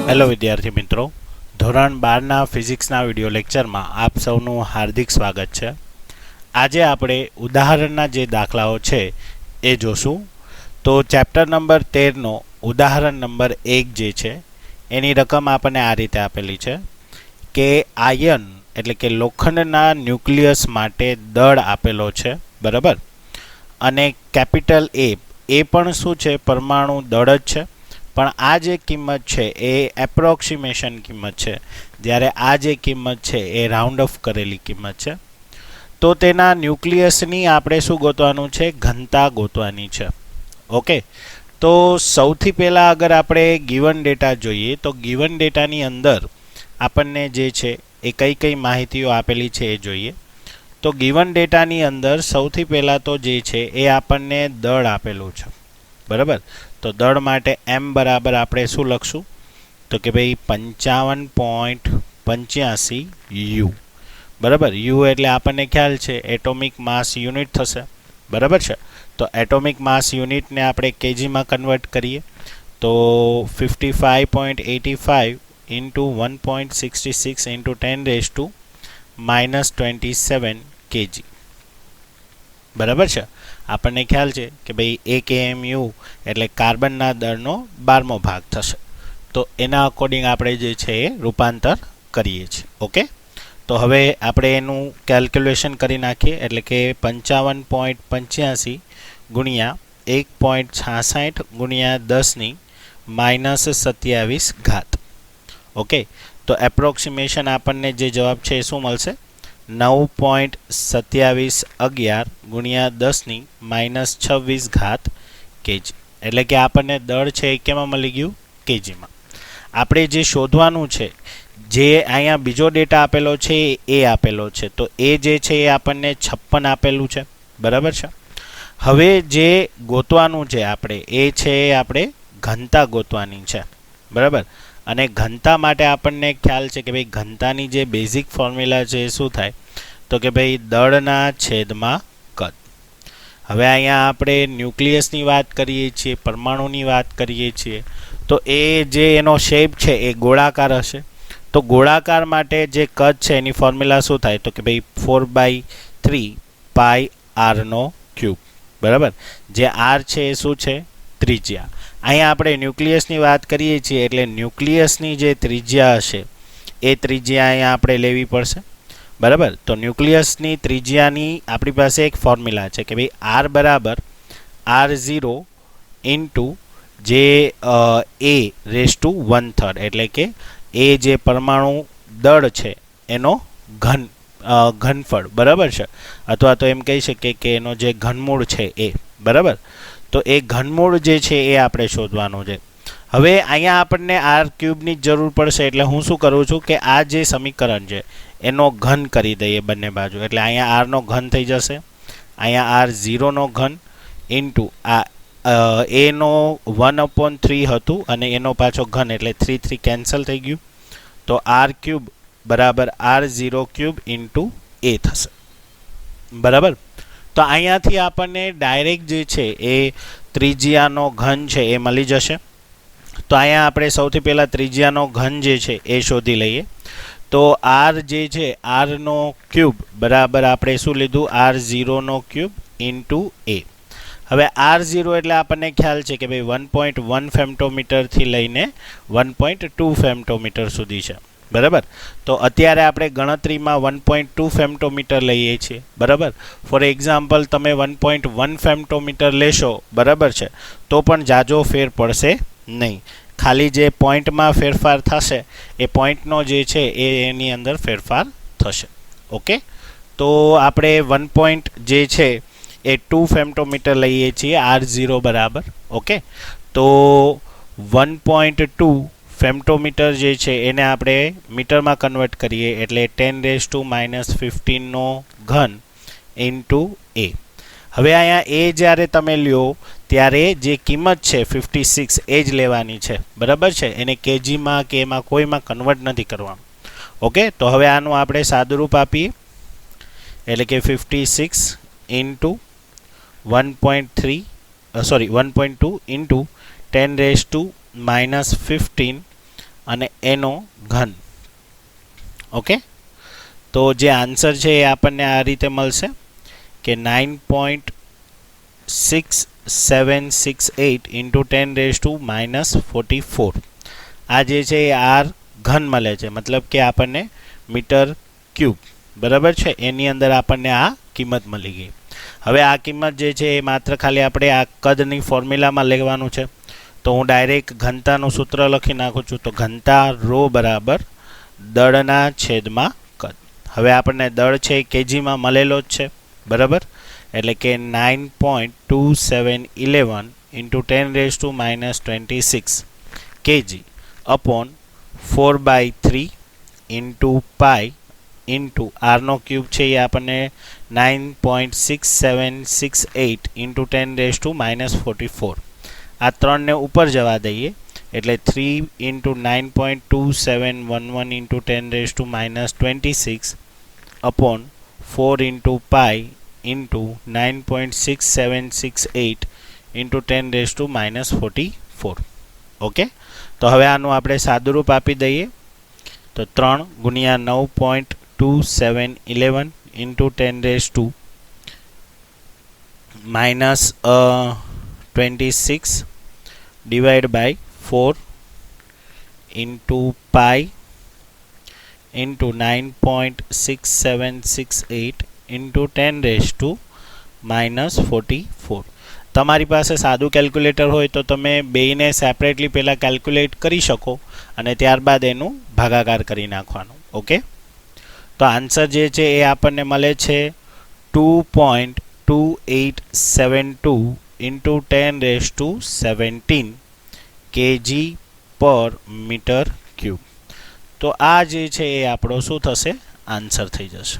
Hello વિદ્યાર્થી મિત્રો, ધોરણ 12ના ફિઝિક્સના વિડિયો લેક્ચરમાં આપ સૌનું હાર્દિક સ્વાગત છે. આજે આપણે ઉદાહરણના જે દાખલાઓ છે એ જોશું. તો ચેપ્ટર નંબર 13નો ઉદાહરણ નંબર 1 જે છે એની રકમ આપણને આ રીતે આપેલી છે કે આયન એટલે કે લોખંડના ન્યુક્લિયસ માટે દળ આપેલો છે, બરાબર. અને કેપિટલ એ પણ શું છે, પરમાણુ દળ જ છે. પણ આ જે કિંમત છે એ એપ્રોક્સિમેશન કિંમત છે, જ્યારે આ જે કિંમત છે એ રાઉન્ડ ઓફ કરેલી કિંમત છે. તો તેના ન્યુક્લિયસની આપણે શું ગોતવાનું છે, ઘનતા ગોતવાની છે. ઓકે, તો સૌથી પહેલાં અગર આપણે ગિવન ડેટા જોઈએ તો ગિવન ડેટાની અંદર આપણને જે છે એ કઈ માહિતીઓ આપેલી છે એ જોઈએ. તો ગિવન ડેટાની અંદર સૌથી પહેલાં તો જે છે એ આપણને દળ આપેલું છે, બરાબર. તો દળ માટે m બરાબર આપણે શું લખશું, તો કે ભાઈ 55.85 યુ, બરાબર. યુ એટલે આપણને ખ્યાલ છે એટોમિક માસ યુનિટ થશે, બરાબર છે. તો એટોમિક માસ યુનિટને આપણે કેજીમાં કન્વર્ટ કરીએ તો 55.85 ઇન્ટુ 1.66 ઇન્ટુ 10⁻⁻27 kg, બરાબર છે. આપણને ખ્યાલ છે કે ભાઈ 1 AMU એટલે કાર્બનના દળનો 12મો ભાગ થશે. તો એના અકોર્ડિંગ આપણે જે છે એ રૂપાંતર કરીએ છીએ. ઓકે, તો હવે આપણે એનું કેલ્ક્યુલેશન કરી નાખીએ. એટલે કે 55.85 ગુણ્યા 1.66 ગુણ્યા 10⁻⁻27. ઓકે, તો એપ્રોક્સિમેશન આપણને જે જવાબ છે એ શું મળશે, 9.2711 ગુણ્યા 10⁻⁻26 કેજી. એટલે કે આપણને દળ છે એ કેમાં મળી ગયું, કેજીમાં. આપણે જે શોધવાનું છે, જે અહીંયા બીજો ડેટા આપેલો છે એ આપેલો છે, તો એ જે છે એ આપણને 56 આપેલું છે, બરાબર છે. હવે જે ગોતવાનું છે આપણે એ છે આપણે ઘનતા ગોતવાની છે, બરાબર. અને ઘનતા માટે આપણને ખ્યાલ છે કે ભાઈ ઘનતાની જે બેઝિક ફોર્મ્યુલા છે એ શું થાય, તો કે ભાઈ દળના છેદમાં કદ. હવે અહીંયા આપણે ન્યુક્લિયસની વાત કરીએ છીએ, પરમાણુની વાત કરીએ છીએ, તો એ જે એનો શેપ છે એ ગોળાકાર હશે. તો ગોળાકાર માટે જે કદ છે એની ફોર્મ્યુલા શું થાય, તો કે ભાઈ 4/3 પાઈ આરનો ક્યુબ, બરાબર. જે આર છે એ શું છે, ત્રિજ્યા. અહીંયા આપણે ન્યુક્લિયસની વાત કરીએ છીએ એટલે ન્યુક્લિયસની જે ત્રિજ્યા હશે એ ત્રિજ્યા અહીંયા આપણે લેવી પડશે, બરાબર. તો ન્યુક્લિયસની ત્રિજ્યાની આપણી પાસે એક ફોર્મ્યુલા છે કે ભાઈ આર બરાબર R0 ઇન્ટુ જે A⁻⁻⁻, એટલે કે એ જે પરમાણુ દળ છે એનો ઘનફળ, બરાબર છે. અથવા તો એમ કહી શકીએ કે એનો જે ઘનમૂળ છે એ, બરાબર. તો એ ઘનમૂળ જે છે એ આપણે શોધવાનું છે. હવે અહીંયા આપણને આર ક્યુબની જ જરૂર પડશે, એટલે હું શું કરું છું કે આ જે સમીકરણ છે એનો ઘન કરી દઈએ બંને બાજુ. એટલે અહીંયા આરનો ઘન થઈ જશે, અહીંયા R0નો ઘન ઇન્ટુ આ એનો 1/3 હતું અને એનો પાછો ઘન, એટલે 3 કેન્સલ થઈ ગયું. તો આર ક્યુબ બરાબર R0 ક્યુબ ઇન્ટુ એ થશે, બરાબર. તો અહીંયાથી આપણને ડાયરેક્ટ જે છે એ ત્રિજ્યાનો ઘન છે એ મળી જશે. તો અહીંયા આપણે સૌથી પહેલાં ત્રિજ્યાનો ઘન જે છે એ શોધી લઈએ. તો આર જે છે આરનો ક્યુબ બરાબર આપણે શું લીધું, R0નો ક્યુબ ઇન્ટુ એ. હવે R0 એટલે આપણને ખ્યાલ છે કે ભાઈ 1.1 ફેમ્ટોમીટરથી લઈને 1.2 ફેમ્ટોમીટર સુધી છે, બરાબર. તો અત્યારે આપણે ગણતરીમાં 1.2 ફેમ્ટોમીટર લઈએ છીએ, બરાબર. ફોર એક્ઝામ્પલ તમે 1.1 ફેમ્ટોમીટર લેશો, બરાબર છે, તો પણ જાજો ફેર પડશે નહીં. ખાલી જે પોઈન્ટમાં ફેરફાર થશે એ પોઈન્ટનો જે છે એ એની અંદર ફેરફાર થશે. ઓકે, તો આપણે 1 જે છે એ 2 ફેમ્ટોમીટર લઈએ છીએ R0 બરાબર. ઓકે, તો 1.2 ફેમ્ટોમીટર જે છે એને આપણે મીટરમાં કન્વર્ટ કરીએ એટલે 10⁻⁻15નો ઘન ઇન્ટુ એ. હવે અહીંયા એ જ્યારે તમે લ્યો ત્યારે જે કિંમત છે 56 એ જ લેવાની છે, બરાબર છે. એને કેજીમાં કે એમાં કોઈમાં કન્વર્ટ નથી કરવાનું. ઓકે, તો હવે આનું આપણે સાદુરૂપ આપીએ એટલે કે 56 ઇન્ટુ 1.2 ઇન્ટુ 10⁻⁻15 અને એનો ઘન. ઓકે, તો જે આન્સર છે એ આપણને આ રીતે મળશે કે 9.6768 ઇન્ટુ 10⁻⁻44. આ જે છે એ આર ઘન મળે છે, મતલબ કે આપણને મીટર ક્યુબ, બરાબર છે, એની અંદર આપણને આ કિંમત મળી ગઈ. હવે આ કિંમત જે છે એ માત્ર ખાલી આપણે આ કદની ફોર્મ્યુલામાં લેવાનું છે. તો હું ડાયરેક્ટ ઘનતાનું સૂત્ર લખી નાખું છું. તો ઘનતા રો બરાબર દળના છેદમાં કદ. હવે આપણને દળ છે એ કેજીમાં મળેલો જ છે, બરાબર, એટલે કે 9.2711 into 10⁻26 kg upon 4/3 into pi into આરનો ક્યુબ છે એ આપણને 9.6768 ઇન્ટુ 10⁻⁴. આ ત્રણને ઉપર જવા દઈએ એટલે 3 into 9.2711 into 10⁻26 upon 4 into pi into 9.6768 into 10⁻⁴. Okay, તો હવે આનું આપણે સાદુરૂપ આપી દઈએ. તો 3 ગુણ્યા 9.2711 into 10⁻26 divide by 4 into pi into 9.6768 into 10⁻⁴. તમારી પાસે સાદું કેલ્ક્યુલેટર હોય તો તમે બેયને સેપરેટલી પહેલાં કેલ્ક્યુલેટ કરી શકો અને ત્યારબાદ એનું ભાગાકાર કરી નાખવાનું. ઓકે, તો આન્સર જે છે એ આપણને મળે છે 2.2872 ઇન્ટુ 10⁻17 kg પર મીટર ક્યુબ. તો આ જે છે એ આપણો શું થશે, આન્સર થઈ જશે.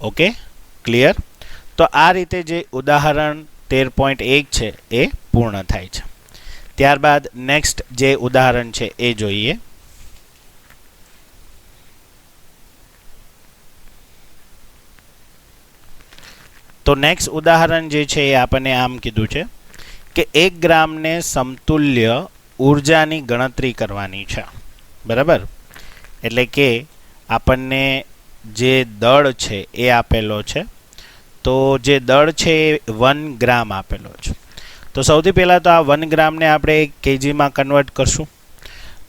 Okay, clear. તો આ રીતે જે ઉદાહરણ 13.1 છે એ પૂર્ણ થાય છે. ત્યારબાદ નેક્સ્ટ જે ઉદાહરણ છે એ જોઈએ. તો નેક્સ્ટ ઉદાહરણ જે છે એ આપણને આમ કીધું છે કે 1 ગ્રામને સમતુલ્ય ઉર્જાની ગણતરી કરવાની છે, બરાબર. એટલે કે આપણને જે દળ છે એ આપેલો છે. તો જે દળ છે એ 1 ગ્રામ આપેલો છે. તો સૌથી પહેલાં તો આ 1 ગ્રામને આપણે કેજીમાં કન્વર્ટ કરશું.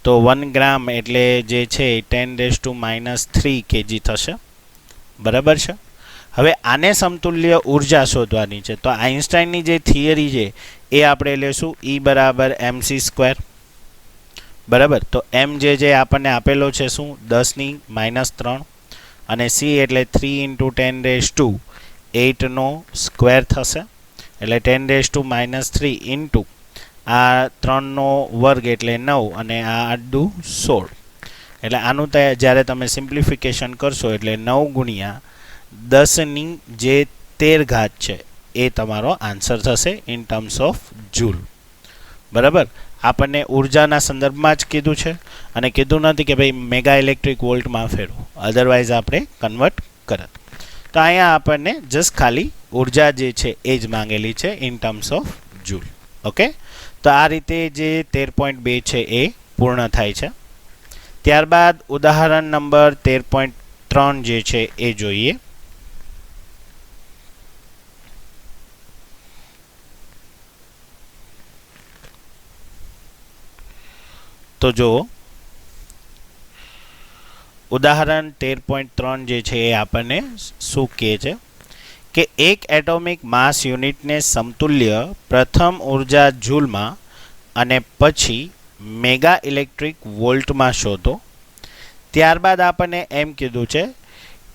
તો 1 ગ્રામ એટલે જે છે 10⁻³ kg થશે, બરાબર છે. હવે આને સમતુલ્ય ઉર્જા શોધવાની છે. તો આઇન્સ્ટાઈનની જે થિયરી છે એ આપણે લેશું E બરાબર mc², બરાબર. તો m જે આપણને આપેલો છે શું, 10⁻³ અને c એટલે 3 ઇન્ટુ 10⁸ નો સ્ક્વેર થશે એટલે 10⁻³ ઇન્ટુ આ 3નો વર્ગ એટલે 9 અને આ 8 16. એટલે આનું જ્યારે તમે સિમ્પ્લિફિકેશન કરશો એટલે 9 ગુણ્યા 10ની જે 13 ઘાત છે એ તમારો આન્સર થશે ઇન ટર્મ્સ ઓફ જૂલ, બરાબર. આપણને ઉર્જાના સંદર્ભમાં જ કીધું છે અને કીધું નથી કે ભાઈ મેગા ઇલેક્ટ્રિક વોલ્ટમાં ફેરવો, અધરવાઇઝ આપણે કન્વર્ટ કરત. તો અહીંયા આપણને જસ્ટ ખાલી ઉર્જા જે છે એ જ માંગેલી છે in terms of joule. Okay, તો આ રીતે જે 13.2 છે એ પૂર્ણ થાય છે. ત્યારબાદ ઉદાહરણ નંબર 13.3 જે છે એ જોઈએ. તો જો ઉદાહરણ 13.3 જે છે એ આપણને શું કહે છે કે એક એટોમિક માસ યુનિટને સમતુલ્ય પ્રથમ ઉર્જા જૂલમાં અને પછી મેગા ઇલેક્ટ્રિક વોલ્ટમાં શોધો. ત્યારબાદ આપણને એમ કીધું છે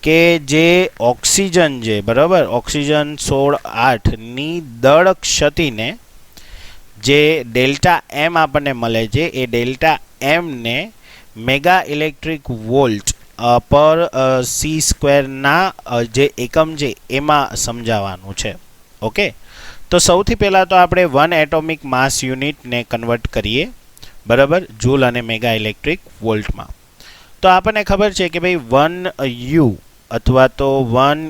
કે જે ઓક્સિજન છે, બરાબર, ઓક્સિજન 16-8ની દળ ક્ષતિને જે ડેલ્ટા એમ આપણને મળે છે એ ડેલ્ટા એમને મેગા ઇલેક્ટ્રિક વોલ્ટ પર c² જે એકમ છે એમાં સમજાવવાનું છે. ઓકે, તો સૌથી પહેલાં તો આપણે 1 એટોમિક માસ યુનિટને કન્વર્ટ કરીએ, બરાબર, જૂલ અને મેગા ઇલેક્ટ્રિક વોલ્ટમાં. તો આપણને ખબર છે કે ભાઈ 1 U અથવા તો 1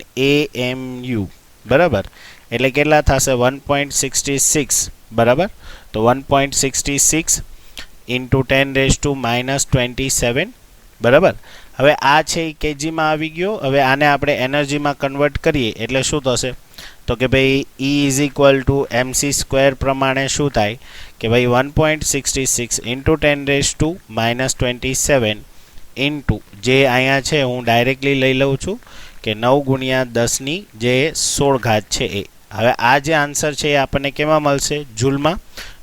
AMU, બરાબર, એટલે કેટલા થશે 1.66, બરાબર. તો 1.66 ઇન્ટુ 10⁻⁻27 બરાબર. હવે આ છે એ કેજીમાં આવી ગયો. હવે આને આપણે એનર્જીમાં કન્વર્ટ કરીએ એટલે શું થશે તો કે ભાઈ E is equal two mc² પ્રમાણે શું થાય કે ભાઈ 1.66 ઇન્ટુ 10⁻⁻27 ઇન્ટુ જે અહીંયા છે હું ડાયરેક્ટલી લઈ લઉં છું કે 9 ગુણ્યા 10 જે 16 ઘાત છે એ. હવે આ જે આન્સર છે એ આપણને કેમાં મળશે જૂલમાં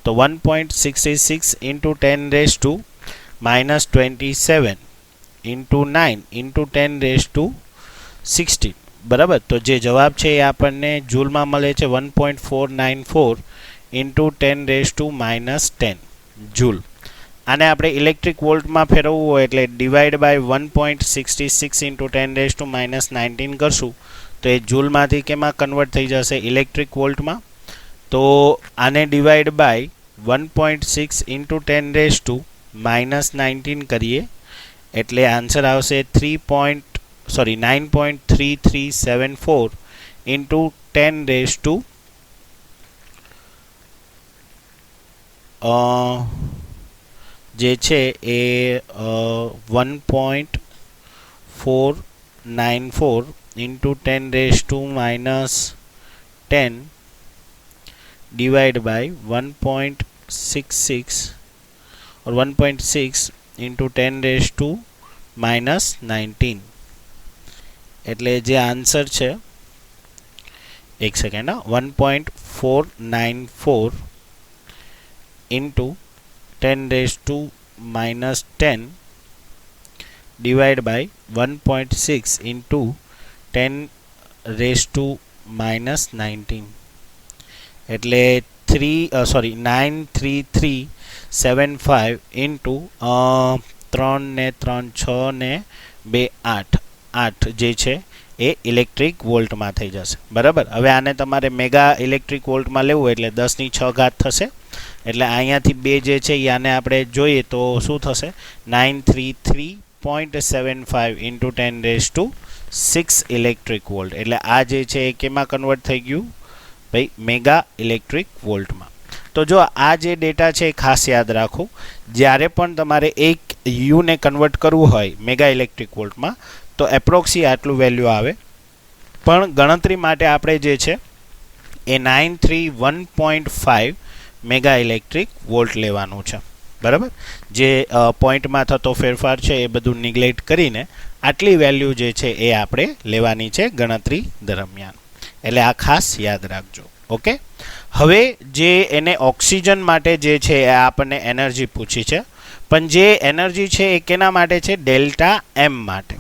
તો 1.66 ઇન્ટુ 10⁻⁻27 ઇન્ટુ 9 ઇન્ટુ 10⁻16 બરાબર. તો જે જવાબ છે એ આપણને જૂલમાં મળે છે 1.494 ઇન્ટુ 10⁻10 જૂલ. આને આપણે ઇલેક્ટ્રિક વોલ્ટમાં ફેરવવું હોય એટલે ડિવાઈડ બાય 1.66 ઇન્ટુ 10⁻19 કરશું તો એ જૂલમાંથી કેમાં કન્વર્ટ થઈ જશે ઇલેક્ટ્રિક વોલ્ટમાં. તો આને ડિવાઈડ બાય 1.6 ઇન્ટુ 10⁻19 કરીએ એટલે આન્સર આવશે 9.3374 ઇન્ટુ 10 જે છે એ 1.494 into 10⁻10 divided by 1.66 or 1.6 into 10⁻19 એટલે જે આન્સર છે એક second 1.494 into 10⁻10 divided by 1.6 into 10⁻19 એટલે 93375 ઇન્ટુ 3 ને 3 6 ને 2 8 જે છે એ ઇલેક્ટ્રિક વોલ્ટમાં થઈ જશે બરાબર. હવે આને તમારે મેગા ઇલેક્ટ્રિક વોલ્ટમાં લેવું એટલે 10⁶ થશે એટલે અહીંયાથી 2 જે છે એ આને આપણે જોઈએ તો શું થશે 933.75 ઇન્ટુ 10⁻6 ઇલેક્ટ્રિક વોલ્ટ એટલે આ જે છે એ કેમાં કન્વર્ટ થઈ ગયું ભાઈ મેગા ઇલેક્ટ્રિક વોલ્ટમાં. તો જો આ જે ડેટા છે એ ખાસ યાદ રાખો જ્યારે પણ તમારે એક યુને કન્વર્ટ કરવું હોય મેગા ઇલેક્ટ્રિક વોલ્ટમાં તો એપ્રોક્સી આટલું વેલ્યુ આવે પણ ગણતરી માટે આપણે જે છે એ 931.5 મેગા ઇલેક્ટ્રિક વોલ્ટ લેવાનું છે બરાબર. જે પોઈન્ટમાં થતો ફેરફાર છે એ બધું નિગ્લેક્ટ કરીને આટલી વેલ્યુ જે છે એ આપણે લેવાની છે ગણતરી દરમિયાન એટલે આ ખાસ યાદ રાખજો. ઓકે. હવે જે એને ઓક્સિજન માટે જે છે એ આપણને એનર્જી પૂછી છે પણ જે એનર્જી છે એ કેના માટે છે ડેલ્ટા એમ માટે.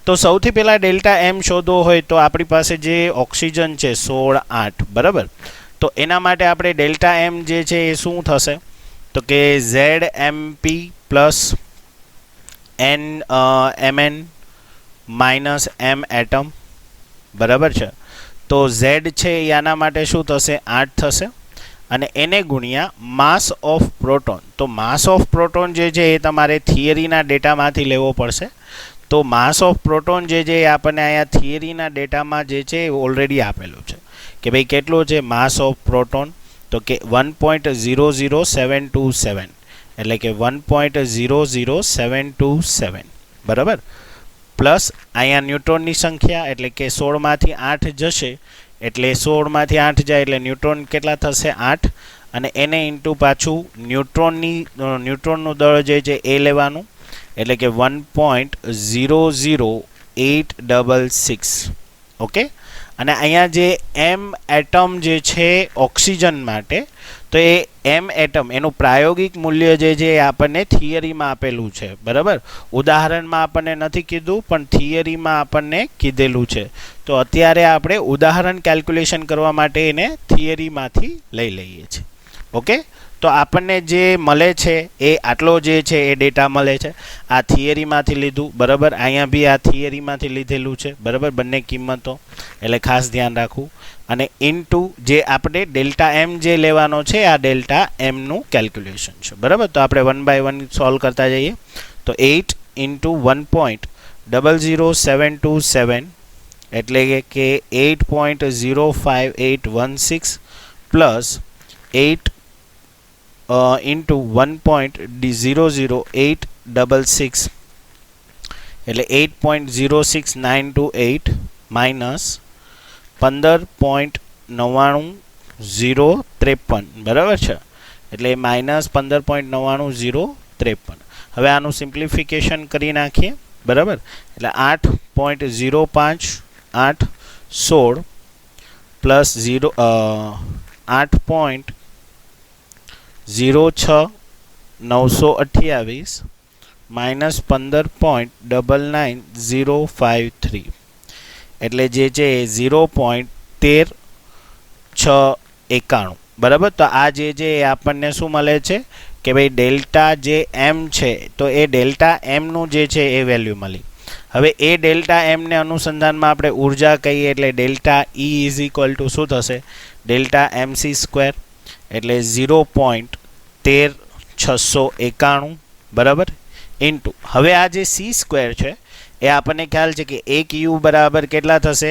તો સૌથી પહેલાં ડેલ્ટા એમ શોધવો હોય તો આપણી પાસે જે ઓક્સિજન છે 16 8 બરાબર. તો એના માટે આપણે ડેલ્ટા એમ જે છે એ શું થશે તો કે ZMP plus Mn minus M atom બરાબર છે. તો Z છે એ આના માટે શું થશે 8 થશે અને એને ગુણ્યા માસ ઓફ પ્રોટોન. તો માસ ઓફ પ્રોટોન જે છે એ તમારે થિયરીના ડેટામાંથી લેવો પડશે. તો માસ ઓફ પ્રોટોન જે છે એ આપણને અહીંયા થિયરીના ડેટામાં જે છે એ ઓલરેડી આપેલું છે કે ભાઈ કેટલો છે માસ ઓફ પ્રોટોન તો કે 1.00727 એટલે કે 1.00727 બરાબર. પ્લસ અહીંયા ન્યુટ્રોનની સંખ્યા એટલે કે 16માંથી 8 જશે એટલે 16માંથી 8 જાય એટલે ન્યુટ્રોન કેટલા થશે 8 અને એને ઇન્ટુ પાછું ન્યુટ્રોનનું દળ જે છે એ લેવાનું એટલે કે 1.00866 ઓકે. અને અહીંયા જે એમ એટમ જે છે ઓક્સિજન માટે તો એ એમ એટમ એનું પ્રાયોગિક મૂલ્ય જે છે એ આપણને થિયરીમાં આપેલું છે બરાબર. ઉદાહરણમાં આપણને નથી કીધું પણ થિયરીમાં આપણને કીધેલું છે. તો અત્યારે આપણે ઉદાહરણ કેલ્ક્યુલેશન કરવા માટે એને થિયરીમાંથી લઈ લઈએ છીએ. ઓકે. તો આપણને જે મળે છે એ આટલો જે છે એ ડેટા મળે છે આ થિયરીમાંથી લીધું બરાબર. અહીંયા બી આ થિયરીમાંથી લીધેલું છે બરાબર બંને કિંમતો એટલે ખાસ ધ્યાન રાખવું. અને ઇન્ટુ જે આપણે ડેલ્ટા એમ જે લેવાનો છે આ ડેલ્ટા એમનું કેલ્ક્યુલેશન છે બરાબર. તો આપણે 1 by 1 સોલ્વ કરતા જઈએ તો 8 ઇન્ટુ 1.00727 એટલે કે 8.05816 પ્લસ 8 ઇન્ટુ 1.00866 એટલે 8.06928 માઇનસ 15.99053 બરાબર છે, એટલે માઇનસ 15.99053. હવે આનું સિમ્પ્લિફિકેશન કરી નાખીએ બરાબર, એટલે 8.05816 પ્લસ 8.06928 માઇનસ 15.99053 એટલે જે છે 0.13691 બરાબર. તો આ જે છે એ આપણને શું મળે છે કે ભાઈ ડેલ્ટા જે એમ છે તો એ ડેલ્ટા એમનું જે છે એ વેલ્યુ મળી. હવે એ ડેલ્ટા એમને અનુસંધાનમાં આપણે ઉર્જા કહીએ એટલે delta E is equal two શું થશે, ડેલ્ટા એમસી સ્ક્વેર એટલે 0.13691 બરાબર ઇન્ટુ હવે આ જે સી સ્ક્વેર છે એ આપણને ખ્યાલ છે કે એક યુ બરાબર કેટલા થશે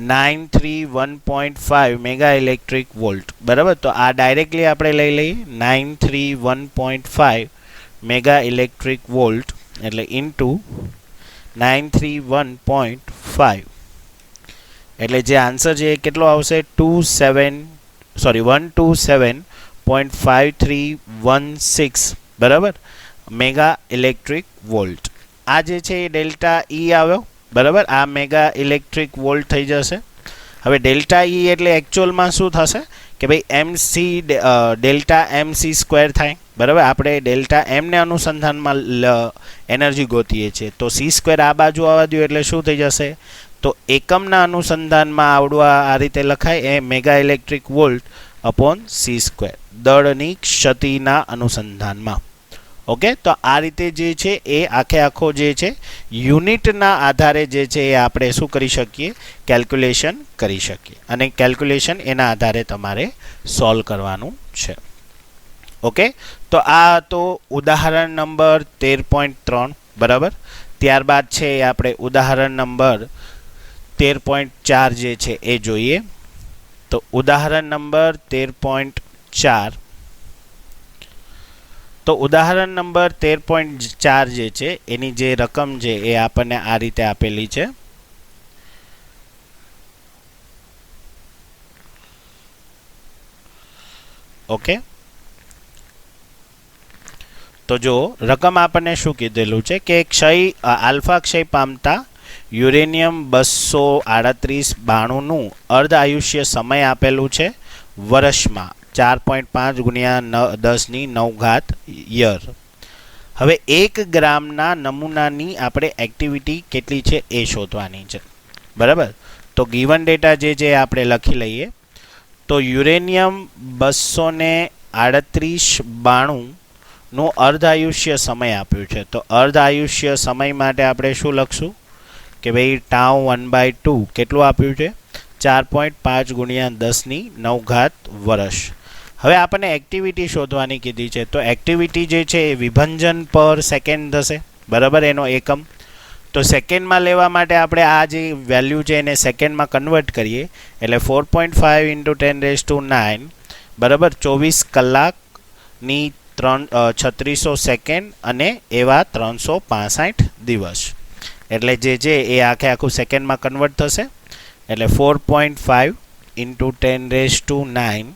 931.5 મેગા ઇલેક્ટ્રિક વોલ્ટ બરાબર. તો આ ડાયરેક્ટલી આપણે લઈ લઈએ 931.5 મેગા ઇલેક્ટ્રિક વોલ્ટ એટલે ઇન્ટુ 931.5 એટલે જે આન્સર છે એ કેટલો આવશે 127.5316 બરાબર મેગા ઇલેક્ટ્રિક વોલ્ટ. આ જે છે એ ડેલ્ટા ઈ આવ્યો બરાબર, આ મેગા ઇલેક્ટ્રિક વોલ્ટ થઈ જશે. હવે ડેલ્ટા ઈ એટલે એકચ્યુઅલમાં શું થશે કે ભાઈ એમસી ડેલ્ટા એમસી સ્ક્વેર થાય બરાબર. આપણે ડેલ્ટા એમને અનુસંધાનમાં એનર્જી ગોતીએ છીએ તો સી સ્ક્વેર આ બાજુ આવવા દો એટલે શું થઈ જશે, તો એકમના અનુસંધાનમાં આવડું આ રીતે લખાય એ mega electric volt upon c square દળની ક્ષતિના અનુસંધાનમાં. ઓકે, તો આ રીતે જે છે એ આખો જે છે યુનિટના આધારે જે છે એ આપણે શું કરી શકીએ, કેલ્ક્યુલેશન કરી શકીએ અને કેલ્ક્યુલેશન એના આધારે તમારે સોલ્વ કરવાનું છે. ઓકે, તો આ તો ઉદાહરણ નંબર 13.3 બરાબર. ત્યારબાદ છે આપણે ઉદાહરણ નંબર 13.4 જે છે એ જોઈએ. તો ઉદાહરણ નંબર 13.4 તો ઉદાહરણ નંબર 13.4 જે છે એની જે રકમ છે એ આપણને આ રીતે આપેલી છે. ઓકે, તો જો રકમ આપણને શું કીધેલું છે કે આલ્ફા ક્ષય પામતા યુરેનિયમ 23892નું અર્ધ આયુષ્ય સમય આપેલું છે વર્ષમાં 4.5 ગુણ્યા 10⁹ યર. હવે 1 ગ્રામના નમૂનાની આપણે એક્ટિવિટી કેટલી છે એ શોધવાની છે બરાબર. તો ગિવન ડેટા જે છે આપણે લખી લઈએ. તો યુરેનિયમ 23892નું અર્ધ આયુષ્ય સમય આપ્યું છે. તો અર્ધ આયુષ્ય સમય માટે આપણે શું લખશું કે ભાઈ ટાઉ 1/2 કેટલું આપ્યું છે 4.5 ગુણ્યા 10⁹ વર્ષ. હવે આપણને એક્ટિવિટી શોધવાની કીધી છે. તો એક્ટિવિટી જે છે એ વિભંજન પર સેકન્ડ થશે બરાબર એનો એકમ. તો સેકન્ડમાં લેવા માટે આપણે આ જે વેલ્યુ છે એને સેકન્ડમાં કન્વર્ટ કરીએ એટલે 4.5 × 10⁹ બરાબર 24 કલાકની 3600 સેકન્ડ અને એવા 365 દિવસ. એટલે જે છે એ આખું સેકન્ડમાં કન્વર્ટ થશે એટલે 4.5 × 10⁹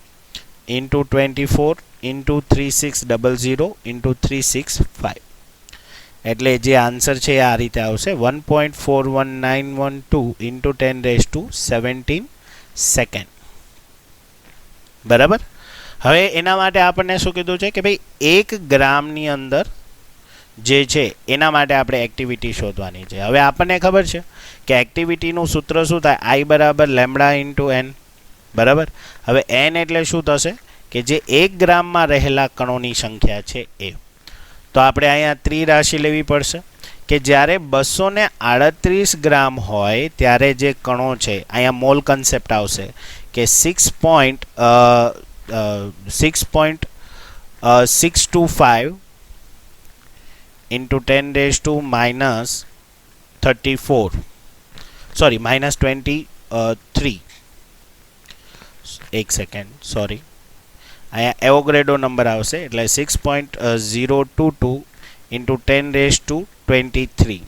into 24 into 3600 into 365 એટલે જે આન્સર છે આ રીતે આવશે 1.41912 into 10⁻17 સેકન્ડ બરાબર. હવે એના માટે આપણને શું કીધું છે કે ભાઈ 1 ગ્રામની અંદર જે છે એના માટે આપણે એક્ટિવિટી શોધવાની છે. હવે આપણને ખબર છે કે એક્ટિવિટીનું સૂત્ર શું થાય I બરાબર લેમ્બડા ઇન્ટુ n બરાબર. હવે n એટલે શું થશે કે જે 1 ગ્રામમાં રહેલા કણોની સંખ્યા છે એ. તો આપણે અહીંયા ત્રિરાશિ લેવી પડશે કે જ્યારે 238 ગ્રામ હોય ત્યારે જે કણો છે અહીંયા મોલ કન્સેપ્ટ આવશે કે 6.625 into 10⁻34 sorry -23 એક સેકન્ડ, સોરી, અહીંયા એવોગ્રેડો નંબર આવશે એટલે 6.022 ઇન્ટુ 10⁻23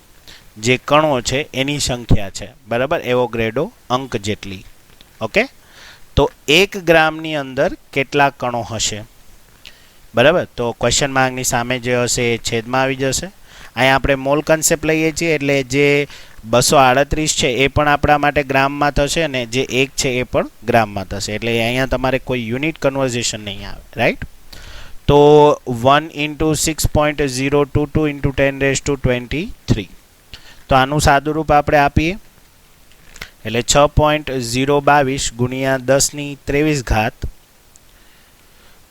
જે કણો છે એની સંખ્યા છે, બરાબર, એવોગ્રેડો અંક જેટલી. ઓકે, તો 1 ગ્રામની અંદર કેટલા કણો હશે, બરાબર. તો ક્વેશ્ચન માર્કની સામે જે હશે એ છેદમાં આવી જશે. અહીંયા આપણે મોલ કન્સેપ્ટ લઈએ છીએ એટલે જે 238 છે એ પણ આપણા માટે ગ્રામમાં થશે અને જે 1 છે એ પણ ગ્રામમાં થશે, એટલે અહીંયા તમારે કોઈ યુનિટ કન્વર્ઝેશન નહીં આવે, રાઈટ. તો 1 ઇન્ટુ 6.022 ઇન્ટુ 10⁻23, તો આનું સાદુરૂપ આપણે આપીએ એટલે 6.022 ગુણ્યા 10⁻23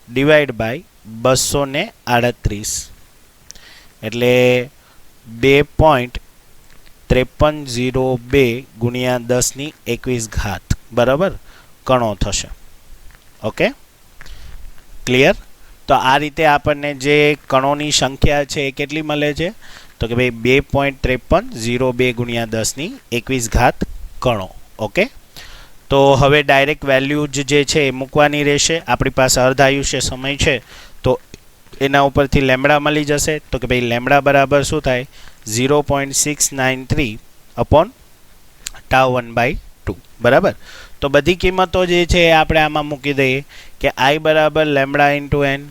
ડિવાઈડ બાય 238 એટલે 2.5302 ગુણ્યા 10⁻21 બરાબર કણો થશે. Okay, clear. તો આ રીતે આપણને જે કણોની સંખ્યા છે એ કેટલી મળે છે, તો કે ભાઈ 2.5302 ગુણ્યા 10⁻21 કણો. ઓકે, તો હવે ડાયરેક્ટ વેલ્યુ જે છે એ મૂકવાની રહેશે. આપણી પાસે અર્ધાયુષ્ય સમય છે તો એના ઉપરથી લેમડા મળી જશે, તો કે ભાઈ લેમડા બરાબર શું થાય 0.693 અપોન τ1/2, બરાબર. તો બધી કિંમતો જે છે એ આપણે આમાં મૂકી દઈએ કે I બરાબર લેમડા ઇન્ટુ એન,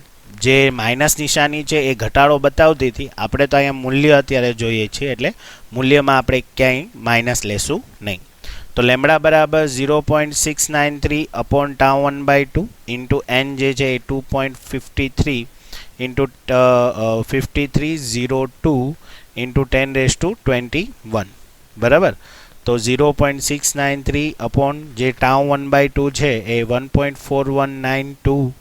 જે માઇનસ નિશાની છે એ ઘટાડો બતાવતી હતી, આપણે તો અહીંયા મૂલ્ય અત્યારે જોઈએ છીએ એટલે મૂલ્યમાં આપણે ક્યાંય માઇનસ લેશું નહીં. તો લેમડા બરાબર 0.693 અપોન τ1/2 ઇન્ટુ એન જે છે એ 2.53 ઇન્ટુ 5302 ઇન્ટુ 10⁻21, બરાબર. તો 0.693 અપોન જે τ1/2 છે એ 912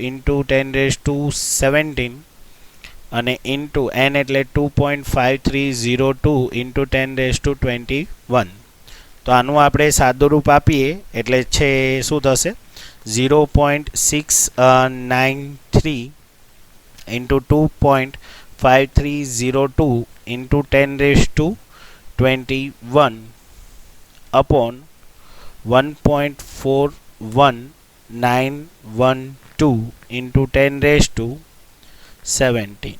ઇન્ટુ 10⁻17 અને ઇન્ટુ એન એટલે 2.5302 ઇન્ટુ 10⁻21. તો આનું આપણે સાદુરૂપ આપીએ એટલે છે શું થશે 0.693 into 2.5302 into 10⁻21 upon 1.41912 into 10⁻17.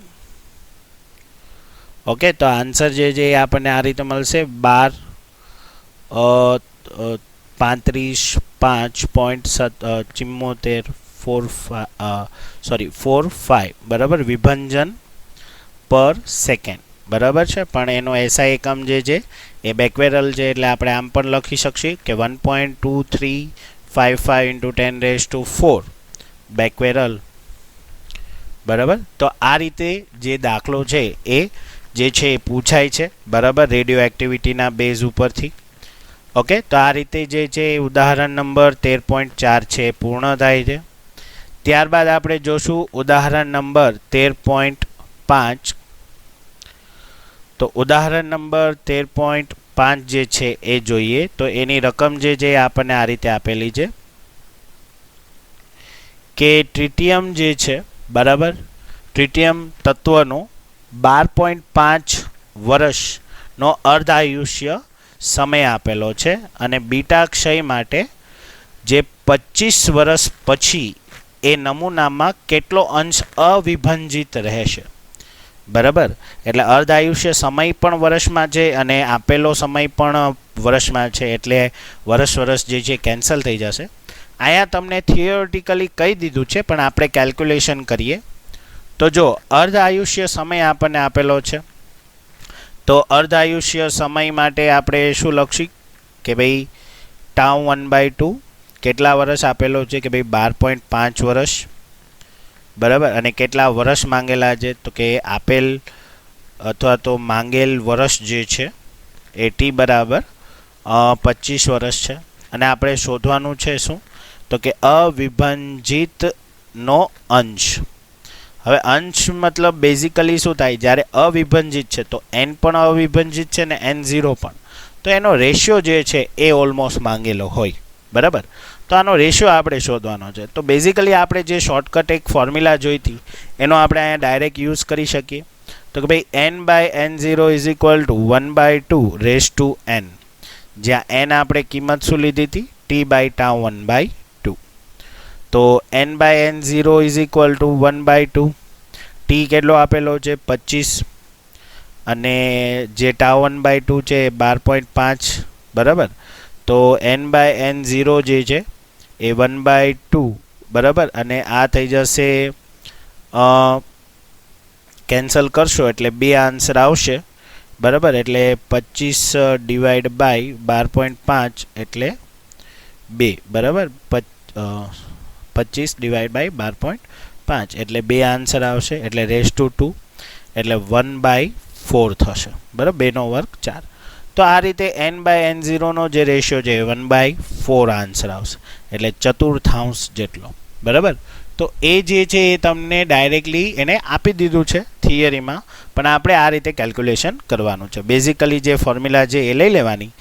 Okay, તો આન્સર જે છે એ આપણને આ રીતે મળશે 1235.75 બરાબર વિભંજન પર સેકન્ડ, બરાબર છે. પણ એનો એસઆઈ એકમ જે છે એ બેકવેરલ છે એટલે આપણે આમ પણ લખી શકીએ કે 1.2355 ઇન્ટુ 10⁻4 બેકવેરલ, બરાબર. તો આ રીતે જે દાખલો છે એ જે છે એ પૂછાય છે, બરાબર, રેડિયો એક્ટિવિટીના બેઝ ઉપરથી. ઓકે, તો આ રીતે જે છે ઉદાહરણ નંબર 13.4 છે એ પૂર્ણ થાય છે. ત્યારબાદ આપણે જોશું ઉદાહરણ નંબર 13.5. તો ઉદાહરણ નંબર 13.5 જે છે એ જોઈએ તો એની રકમ જે છે આપણને આ રીતે આપેલી છે કે ટ્રિટિયમ જે છે, બરાબર, ટ્રિટિયમ તત્વનો 12.5 વર્ષનો અર્ધાયુષ્ય સમય આપેલો છે અને બીટા ક્ષય માટે જે 25 વર્ષ પછી એ નમૂનામાં કેટલો અંશ અવિભંજિત રહેશે, બરાબર. એટલે અર્ધાયુષ્ય સમય પણ વર્ષમાં છે અને આપેલો સમય પણ વર્ષમાં છે એટલે વર્ષ જે છે કેન્સલ થઈ જશે. અહીંયા તમને થિયોરિટિકલી કહી દીધું છે પણ આપણે કેલ્ક્યુલેશન કરીએ તો જો અર્ધાયુષ્ય સમય આપણને આપેલો છે તો અર્ધાયુષ્ય સમય માટે આપણે શું લખશું કે ભાઈ τ1/2 કેટલા વર્ષ આપેલો છે કે ભાઈ 12.5 વર્ષ, બરાબર. અને કેટલા વર્ષ માંગેલા છે તો કે આપેલ અથવા તો માંગેલ વર્ષ જે છે એ ટી બરાબર 25 વર્ષ છે અને આપણે શોધવાનું છે શું તો કે અવિભંજિતનો અંશ. હવે અંશ મતલબ બેઝિકલી શું થાય જ્યારે અવિભંજિત છે તો n પણ અવિભંજિત છે ને n0 પણ, તો એનો રેશિયો જે છે એ ઓલમોસ્ટ માંગેલો હોય, બરાબર. તો આનો રેશિયો આપણે શોધવાનો છે. તો બેઝિકલી આપણે જે શોર્ટકટ એક ફોર્મ્યુલા જોઈતી એનો આપણે અહીંયા ડાયરેક્ટ યુઝ કરી શકીએ તો કે ભાઈ n/n0 = 1/2 રેઝ ટુ n, જ્યાં n આપણે કિંમત શું લીધી હતી t/τ1/2. તો n/n0 is equal to 1/2. T કેટલો આપેલો છે 25 અને જે τ1/2 છે એ 12.5 બરાબર. તો n/n0 જે છે એ 1/2 બરાબર. અને આ થઈ જશે કેન્સલ કરશો એટલે બે આન્સર આવશે બરાબર. એટલે 25 ડિવાઈડ બાય 12.5 એટલે 2 બરાબર. 25 ડિવાઈડ બાય 12.5 એટલે બે આન્સર આવશે. એટલે રેઝ ટુ 2 એટલે 1/4 થશે બરાબર. 2 નો વર્ગ 4. તો આ રીતે n/n0 નો જે રેશિયો છે 1/4 આન્સર આવશે એટલે ચતુર્થાંશ જેટલો બરાબર. તો એ જે છે એ તમને ડાયરેક્ટલી એને આપી દીધું છે થિયરીમાં, પણ આપણે આ રીતે કેલ્ક્યુલેશન કરવાનું છે. બેઝિકલી જે ફોર્મ્યુલા છે એ લઈ લેવાની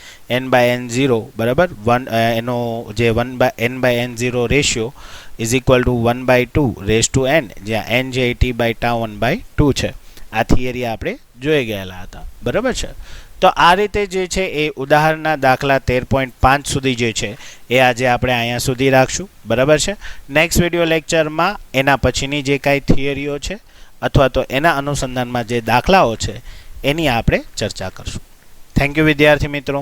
n/n0 બરાબર. એનો જે n/n0 ratio is equal to 1/2 raise to n, જ્યાં n જે t/τ1/2 છે. આ થિયરી આપણે જોઈ ગયેલા હતા બરાબર છે. તો આ રીતે જે છે એ ઉદાહરણના દાખલા 13.5 સુધી જે છે એ આજે આપણે અહીંયા સુધી રાખશું બરાબર છે. નેક્સ્ટ વિડીયો લેક્ચરમાં એના પછીની જે કાંઈ થિયરીઓ છે અથવા તો એના અનુસંધાનમાં જે દાખલાઓ છે એની આપણે ચર્ચા કરશું. થેન્ક યુ વિદ્યાર્થી મિત્રો.